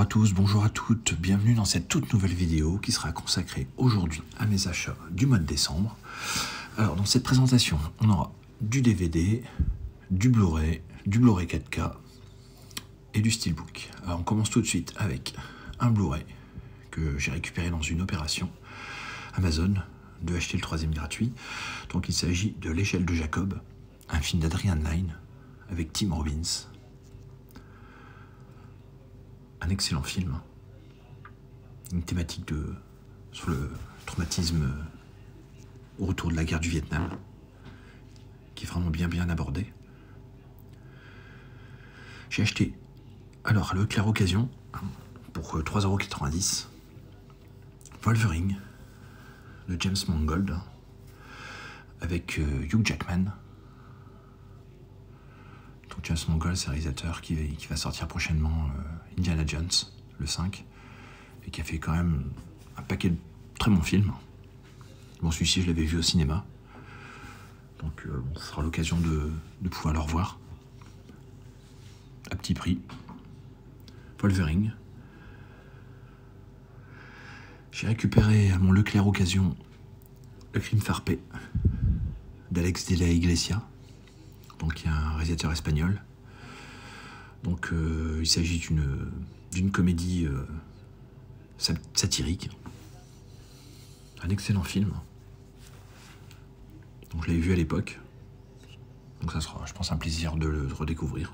tous, bonjour à toutes, bienvenue dans cette toute nouvelle vidéo qui sera consacrée aujourd'hui à mes achats du mois de décembre. Alors dans cette présentation, on aura du DVD, du Blu-ray 4K et du Steelbook. Alors on commence tout de suite avec un Blu-ray que j'ai récupéré dans une opération Amazon de acheter le troisième gratuit. Donc il s'agit de L'échelle de Jacob, un film d'Adrian Lyne avec Tim Robbins. Un excellent film, une thématique sur le traumatisme au retour de la guerre du Vietnam, qui est vraiment bien abordé. J'ai acheté, alors à Leclerc Occasion, pour 3,90 €, Wolverine de James Mangold, avec Hugh Jackman. Donc James Mangold, c'est un réalisateur qui va sortir prochainement Indiana Jones, le 5, et qui a fait quand même un paquet de très bons films. Bon, celui-ci, je l'avais vu au cinéma, donc ce sera l'occasion de pouvoir le revoir. À petit prix. Wolverine. J'ai récupéré à mon Leclerc Occasion Le Crime Farpé d'Alex de la Iglesia, donc qui est un réalisateur espagnol. Donc il s'agit d'une comédie satirique. Un excellent film. Donc je l'avais vu à l'époque. Donc ça sera, je pense, un plaisir de le redécouvrir.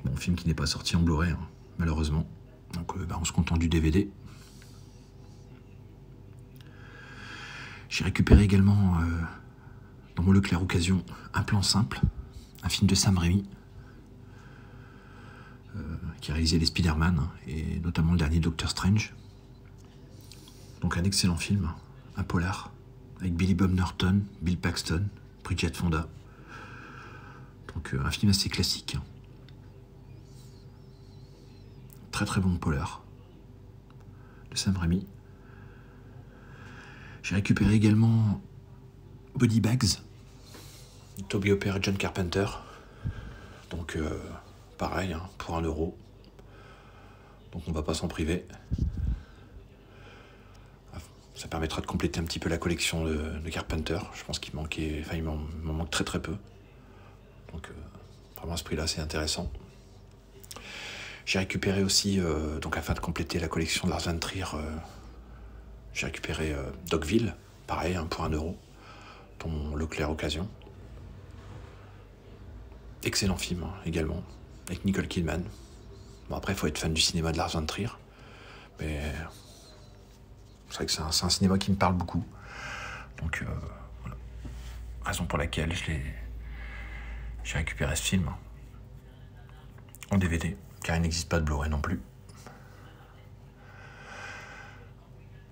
Bon, film qui n'est pas sorti en Blu-ray, hein, malheureusement. Donc on se contente du DVD. J'ai récupéré également dans mon Leclerc Occasion Un plan simple, un film de Sam Raimi, qui a réalisé les Spider-Man et notamment le dernier Doctor Strange. Donc un excellent film, un polar, avec Billy Bob Thornton, Bill Paxton, Bridget Fonda. Donc un film assez classique. Très bon polar de Sam Raimi. J'ai récupéré également Body Bags, Toby Hooper et John Carpenter. Donc pareil, hein, pour 1 €. Donc on va pas s'en priver. Ça permettra de compléter un petit peu la collection de Carpenter. Je pense qu'il manquait, enfin il m'en manque très peu. Donc vraiment à ce prix-là, c'est intéressant. J'ai récupéré aussi, donc afin de compléter la collection de Lars von Trier, j'ai récupéré Dogville, pareil, hein, pour 1 €, dont Leclerc Occasion. Excellent film, hein, également, avec Nicole Kidman. Bon, après, il faut être fan du cinéma de Lars von Trier, mais c'est vrai que c'est un cinéma qui me parle beaucoup. Donc, voilà. Raison pour laquelle j'ai récupéré ce film en DVD, car il n'existe pas de Blu-ray non plus.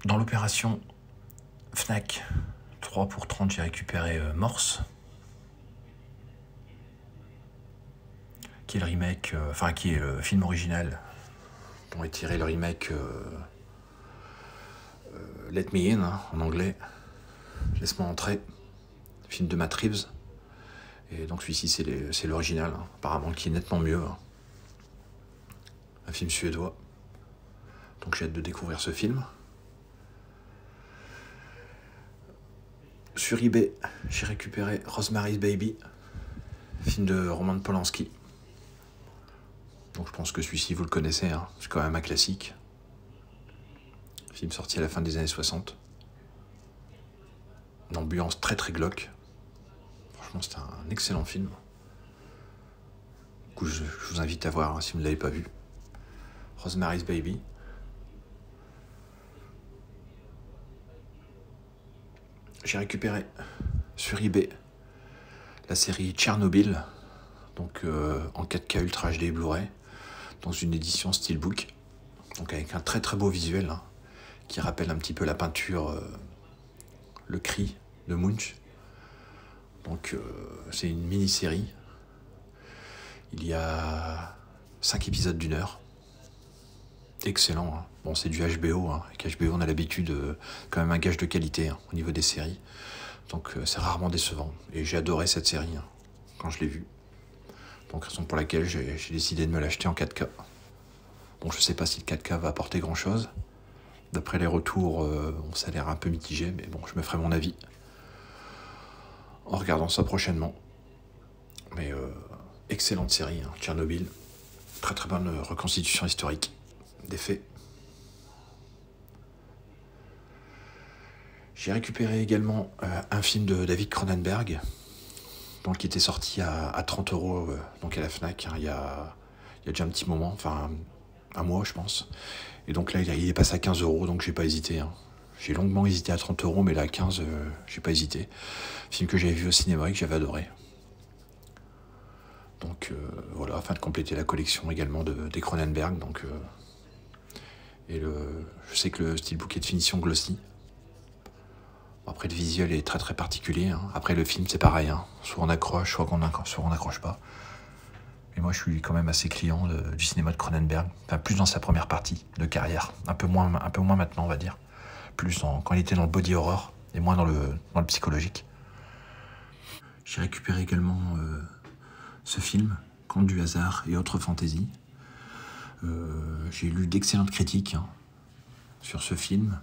Dans l'opération Fnac 3 pour 30, j'ai récupéré Morse, qui est le remake, qui est le film original dont est tiré le remake Let Me In, hein, en anglais, Laisse-moi entrer, film de Matt Reeves. Et donc celui-ci, c'est l'original, hein, apparemment, qui est nettement mieux. Hein. Un film suédois. Donc j'ai hâte de découvrir ce film. Sur eBay, j'ai récupéré Rosemary's Baby, film de Roman Polanski. Donc je pense que celui-ci, vous le connaissez, hein, c'est quand même un classique. Film sorti à la fin des années 60. Une ambiance très glauque. Franchement, c'est un excellent film. Du coup, je vous invite à voir, hein, si vous ne l'avez pas vu. Rosemary's Baby. J'ai récupéré sur eBay la série Tchernobyl, donc en 4K Ultra HD Blu-ray, dans une édition Steelbook, donc avec un très beau visuel, hein, qui rappelle un petit peu la peinture Le Cri de Munch. Donc c'est une mini-série. Il y a 5 épisodes d'1 heure. Excellent, hein. Bon, c'est du HBO, hein. Avec HBO, on a l'habitude, quand même un gage de qualité, hein, au niveau des séries. Donc c'est rarement décevant. Et j'ai adoré cette série, hein, quand je l'ai vue. Donc raison pour laquelle j'ai décidé de me l'acheter en 4K. Bon, je sais pas si le 4K va apporter grand chose. D'après les retours, ça a l'air un peu mitigé, mais bon, je me ferai mon avis en regardant ça prochainement. Mais excellente série, hein, Tchernobyl. Très très bonne reconstitution historique des faits. J'ai récupéré également un film de David Cronenberg, donc, qui était sorti à 30 € donc à la Fnac, hein, il y a déjà un petit moment, enfin un mois je pense. Et donc là il est passé à 15 €, donc j'ai pas hésité. Hein. J'ai longuement hésité à 30 €, mais là à 15, j'ai pas hésité. Film que j'avais vu au cinéma et que j'avais adoré. Donc voilà, afin de compléter la collection également des Cronenberg. Donc, je sais que le steelbook est de finition glossy. Après, le visuel est très très particulier. Hein. Après, le film, c'est pareil. Hein. Soit on accroche, soit on n'accroche pas. Et moi, je suis quand même assez client du cinéma de Cronenberg. Enfin, plus dans sa première partie de carrière. Un peu moins maintenant, on va dire. Plus quand il était dans le body horror et moins dans le psychologique. J'ai récupéré également ce film, Conte du hasard et autres fantaisies. J'ai lu d'excellentes critiques sur ce film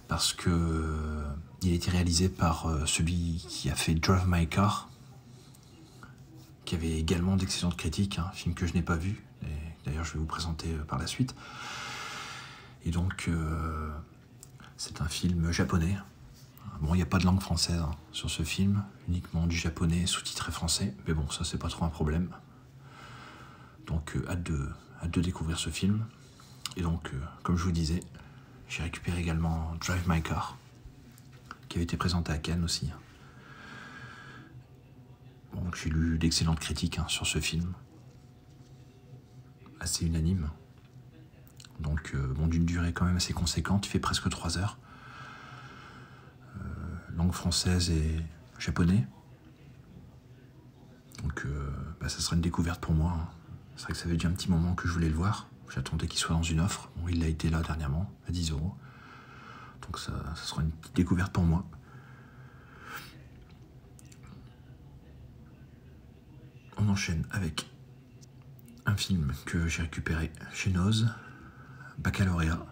parce que il a été réalisé par celui qui a fait Drive My Car, qui avait également d'excellentes critiques, un film que je n'ai pas vu, et d'ailleurs je vais vous présenter par la suite. Et donc c'est un film japonais. Bon, il n'y a pas de langue française sur ce film, uniquement du japonais sous-titré français, mais bon, ça c'est pas trop un problème. Donc hâte de découvrir ce film. Et donc, comme je vous disais, j'ai récupéré également Drive My Car, qui avait été présenté à Cannes aussi. Donc j'ai lu d'excellentes critiques sur ce film, assez unanime. Donc bon, d'une durée quand même assez conséquente, il fait presque 3 heures. Langue française et japonais. Donc ça sera une découverte pour moi. C'est vrai que ça fait déjà un petit moment que je voulais le voir. J'attendais qu'il soit dans une offre. Bon, il a été là dernièrement, à 10 €. Donc ça sera une petite découverte pour moi. On enchaîne avec un film que j'ai récupéré chez Noz, Baccalauréat.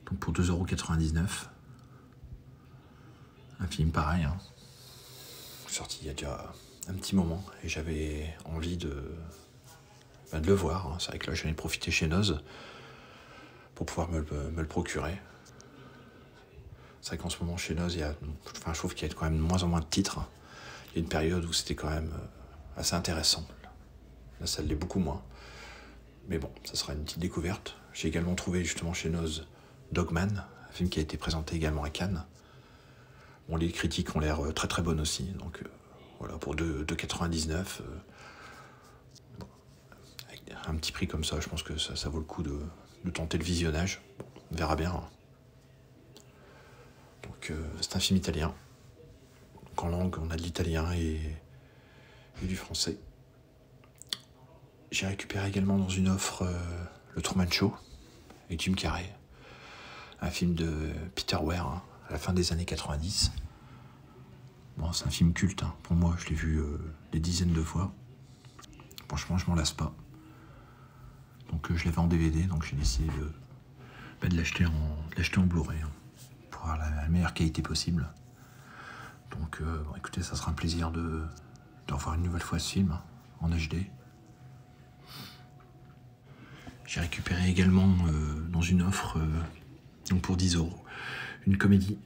Donc pour 2,99 €. Un film pareil, sorti il y a déjà un petit moment et j'avais envie de le voir. C'est vrai que là j'en ai profité chez Noz pour pouvoir me le procurer. C'est vrai qu'en ce moment chez Noz, je trouve qu'il y a quand même de moins en moins de titres. Il y a une période où c'était quand même assez intéressant. Là ça l'est beaucoup moins. Mais bon, ça sera une petite découverte. J'ai également trouvé justement chez Noz Dogman, un film qui a été présenté également à Cannes. Bon, les critiques ont l'air très très bonnes aussi, donc voilà, pour 2,99 €, avec un petit prix comme ça, je pense que ça vaut le coup de tenter le visionnage. Bon, on verra bien. Donc c'est un film italien. Donc en langue, on a de l'italien et du français. J'ai récupéré également dans une offre le Truman Show avec Jim Carrey, un film de Peter Weir, à la fin des années 90. Bon, c'est un film culte, pour moi, je l'ai vu des dizaines de fois. Franchement, je m'en lasse pas. Donc je l'avais en DVD, donc j'ai décidé de l'acheter en Blu-ray, pour avoir la meilleure qualité possible. Donc bon, écoutez, ça sera un plaisir de revoir une nouvelle fois ce film en HD. J'ai récupéré également dans une offre, donc pour 10 €, une comédie,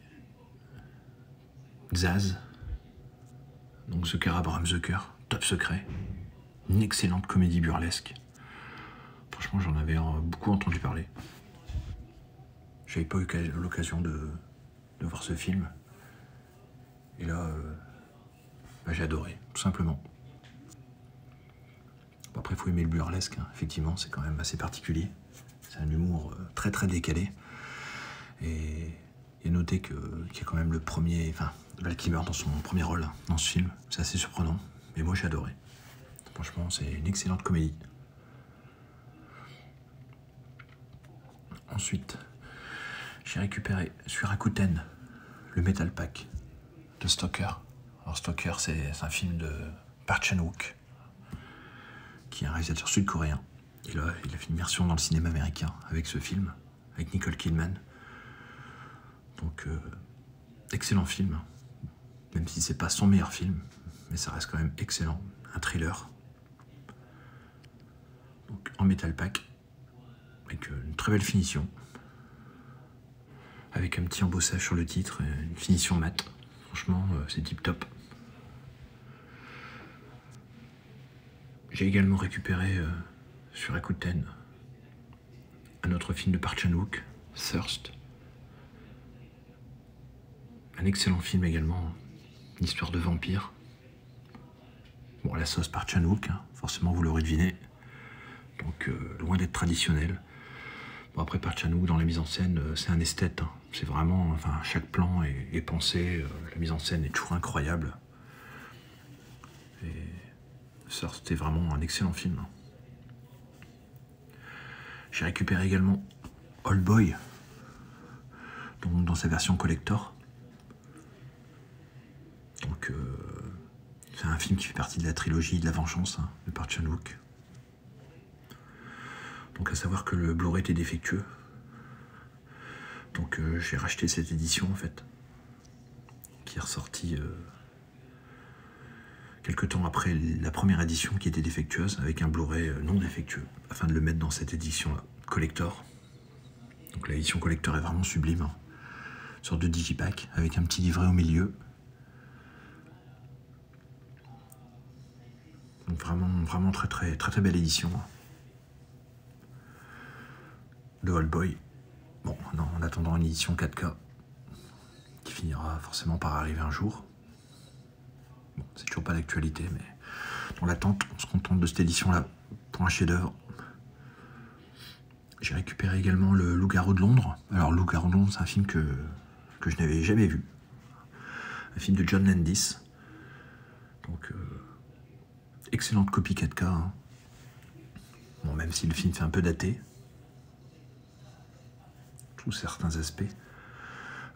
Zaz, donc Zucker Abraham Zucker, Top Secret, une excellente comédie burlesque. Franchement, j'en avais beaucoup entendu parler. J'avais pas eu l'occasion de voir ce film. Et là, j'ai adoré, tout simplement. Bon, après, il faut aimer le burlesque, effectivement, c'est quand même assez particulier. C'est un humour très très décalé. Et notez qu'il y a quand même Val Kilmer dans son premier rôle dans ce film. C'est assez surprenant, mais moi j'ai adoré. Franchement, c'est une excellente comédie. Ensuite, j'ai récupéré sur Rakuten le Metal Pack de Stalker. Alors Stalker, c'est un film de Park Chan-wook, qui est un réalisateur sud-coréen. Il a fait une immersion dans le cinéma américain avec ce film, avec Nicole Kidman. Donc, excellent film, même si c'est pas son meilleur film, mais ça reste quand même excellent. Un thriller, donc en Metal Pack, avec une très belle finition, avec un petit embossage sur le titre, et une finition mate. Franchement, c'est tip top. J'ai également récupéré sur Rakuten un autre film de Park Chan-wook, Thirst. Un excellent film également, une histoire de vampire. Bon, la sauce Park Chan-wook, hein, forcément vous l'aurez deviné. Donc loin d'être traditionnel. Bon, après Park Chan-wook dans la mise en scène, c'est un esthète. Hein. C'est vraiment, enfin, chaque plan est pensé, la mise en scène est toujours incroyable. Et ça, c'était vraiment un excellent film. J'ai récupéré également Old Boy, donc dans sa version collector. Donc c'est un film qui fait partie de la trilogie de la vengeance, hein, de Park Chan-wook. Donc à savoir que le Blu-ray était défectueux. Donc j'ai racheté cette édition en fait, qui est ressortie quelques temps après la première édition qui était défectueuse, avec un Blu-ray non défectueux, afin de le mettre dans cette édition-là, collector. Donc l'édition collector est vraiment sublime, hein. Une sorte de digipack, avec un petit livret au milieu. Donc vraiment très belle édition, hein, de Old Boy. Bon, non, en attendant une édition 4K, qui finira forcément par arriver un jour. Bon, c'est toujours pas d'actualité, mais dans l'attente, on se contente de cette édition-là pour un chef-d'œuvre. J'ai récupéré également le Loup-garou de Londres. Alors, Loup-garou de Londres, c'est un film que je n'avais jamais vu. Un film de John Landis. Donc, excellente copie 4K. Hein. Bon, même si le film fait un peu daté, sous certains aspects,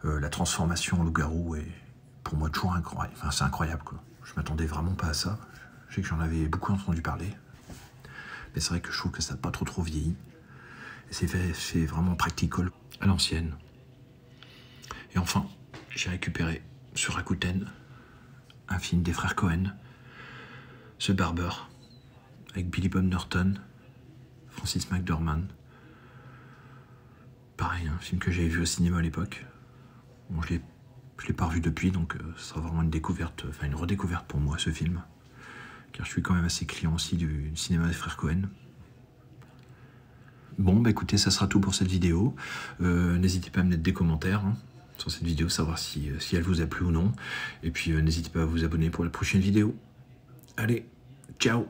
la transformation en loup-garou est pour moi toujours incroyable. Enfin, c'est incroyable, quoi. Je m'attendais vraiment pas à ça. Je sais que j'en avais beaucoup entendu parler, mais c'est vrai que je trouve que ça n'a pas trop vieilli. Et c'est vraiment practical à l'ancienne. Et enfin, j'ai récupéré sur Rakuten un film des frères Cohen, The Barber, avec Billy Bob Thornton, Francis McDormand. Pareil, un film que j'avais vu au cinéma à l'époque. Bon, je l'ai pas revu depuis, donc ce sera vraiment une découverte, enfin une redécouverte pour moi, ce film. Car je suis quand même assez client aussi du cinéma des frères Cohen. Bon, bah écoutez, ça sera tout pour cette vidéo. N'hésitez pas à me mettre des commentaires, hein, sur cette vidéo, savoir si elle vous a plu ou non. Et puis n'hésitez pas à vous abonner pour la prochaine vidéo. Allez, ciao!